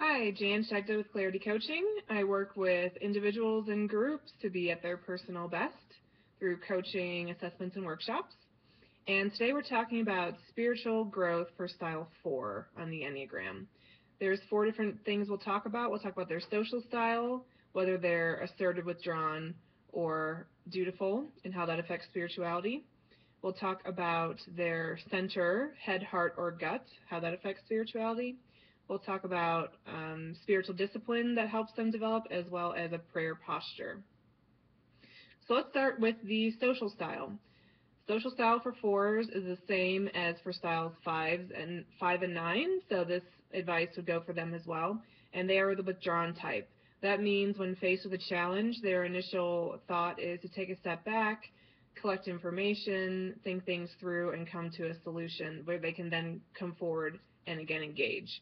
Hi, Jan Schecter with Clarity Coaching. I work with individuals and groups to be at their personal best through coaching, assessments, and workshops. And today we're talking about spiritual growth for Style 4 on the Enneagram. There's 4 different things we'll talk about. We'll talk about their social style, whether they're assertive, withdrawn, or dutiful, and how that affects spirituality. We'll talk about their center, head, heart, or gut, how that affects spirituality. We'll talk about spiritual discipline that helps them develop, as well as a prayer posture. So let's start with the social style. Social style for 4s is the same as for styles 5 and 9, so this advice would go for them as well. And they are the withdrawn type. That means when faced with a challenge, their initial thought is to take a step back, collect information, think things through, and come to a solution where they can then come forward and again engage.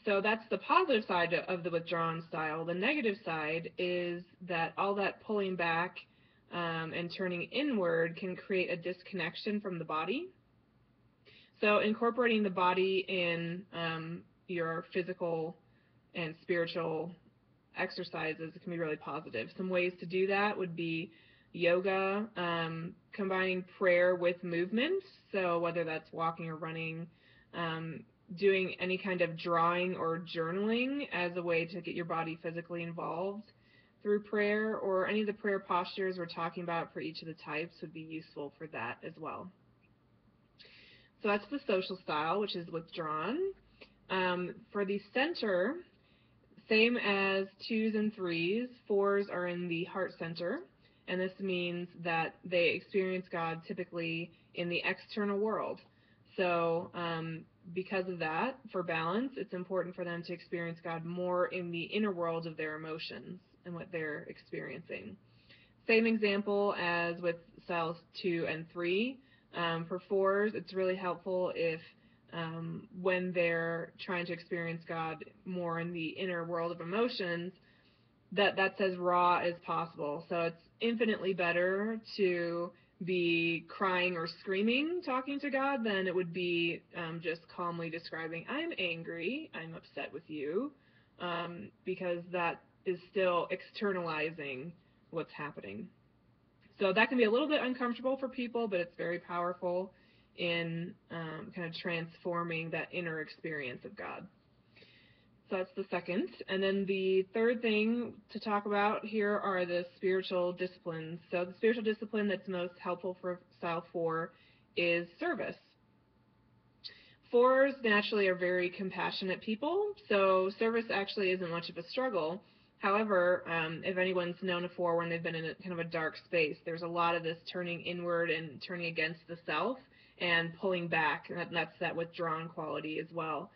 So that's the positive side of the withdrawn style. The negative side is that all that pulling back and turning inward can create a disconnection from the body. So incorporating the body in your physical and spiritual exercises can be really positive. Some ways to do that would be yoga, combining prayer with movement, so whether that's walking or running, doing any kind of drawing or journaling as a way to get your body physically involved through prayer, or any of the prayer postures we're talking about for each of the types would be useful for that as well. So that's the social style, which is withdrawn. For the center, same as 2s and 3s, 4s are in the heart center, and this means that they experience God typically in the external world. So because of that, for balance, it's important for them to experience God more in the inner world of their emotions and what they're experiencing. Same example as with styles 2 and 3. For 4s, it's really helpful if when they're trying to experience God more in the inner world of emotions, that's as raw as possible. So it's infinitely better to be crying or screaming talking to God than it would be just calmly describing, I'm angry, I'm upset with you, because that is still externalizing what's happening. So that can be a little bit uncomfortable for people, but it's very powerful in kind of transforming that inner experience of God. So that's the second. And then the third thing to talk about here are the spiritual disciplines. So the spiritual discipline that's most helpful for style 4 is service. 4s naturally are very compassionate people, so service actually isn't much of a struggle. However, if anyone's known a 4 when they've been in a kind of a dark space, there's a lot of this turning inward and turning against the self and pulling back, and that's that withdrawn quality as well.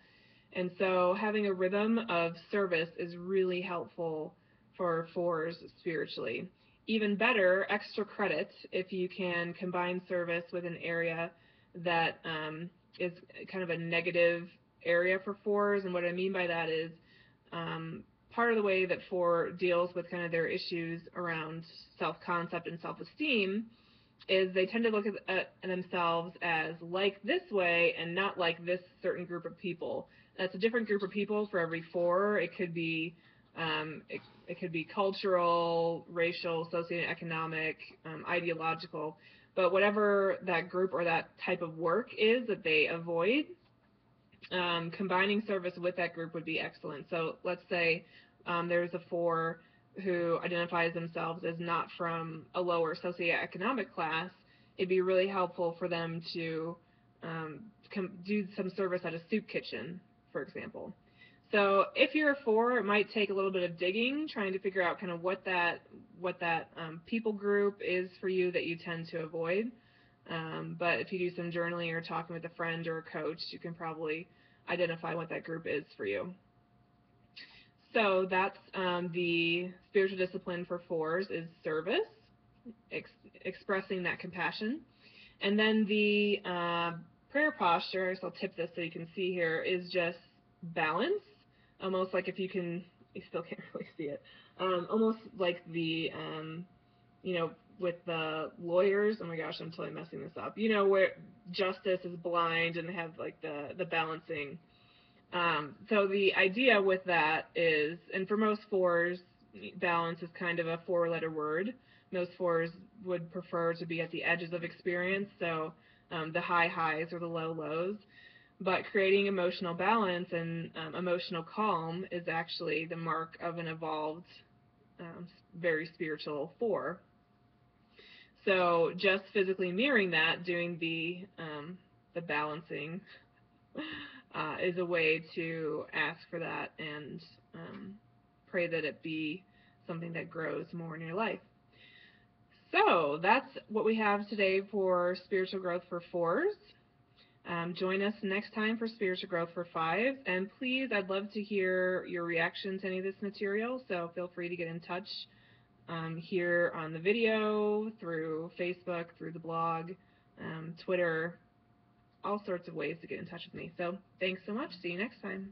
And so having a rhythm of service is really helpful for 4s spiritually. Even better, extra credit if you can combine service with an area that is kind of a negative area for 4s. And what I mean by that is part of the way that 4 deals with kind of their issues around self-concept and self-esteem is they tend to look at themselves as like this way and not like this certain group of people. That's a different group of people for every 4. It could be it could be cultural, racial, socioeconomic, ideological, but whatever that group or that type of work is that they avoid, combining service with that group would be excellent. So let's say there's a 4 who identifies themselves as not from a lower socioeconomic class. It'd be really helpful for them to do some service at a soup kitchen, for example. So if you're a 4, it might take a little bit of digging, trying to figure out kind of what that people group is for you that you tend to avoid. But if you do some journaling or talking with a friend or a coach, you can probably identify what that group is for you. So that's the spiritual discipline for 4s is service, expressing that compassion. And then the prayer posture, so I'll tip this so you can see here, is just balance, almost like if you still can't really see it, almost like the, with the lawyers, oh my gosh, I'm totally messing this up, where justice is blind and they have like the balancing So the idea with that is, and for most fours, balance is kind of a four-letter word. Most fours would prefer to be at the edges of experience, so the high highs or the low lows. But creating emotional balance and emotional calm is actually the mark of an evolved, very spiritual four. So just physically mirroring that, doing the balancing, is a way to ask for that and pray that it be something that grows more in your life. So that's what we have today for spiritual growth for fours. Join us next time for spiritual growth for fives. And please, I'd love to hear your reaction to any of this material, so feel free to get in touch here on the video, through Facebook, through the blog, Twitter, all sorts of ways to get in touch with me. So thanks so much. See you next time.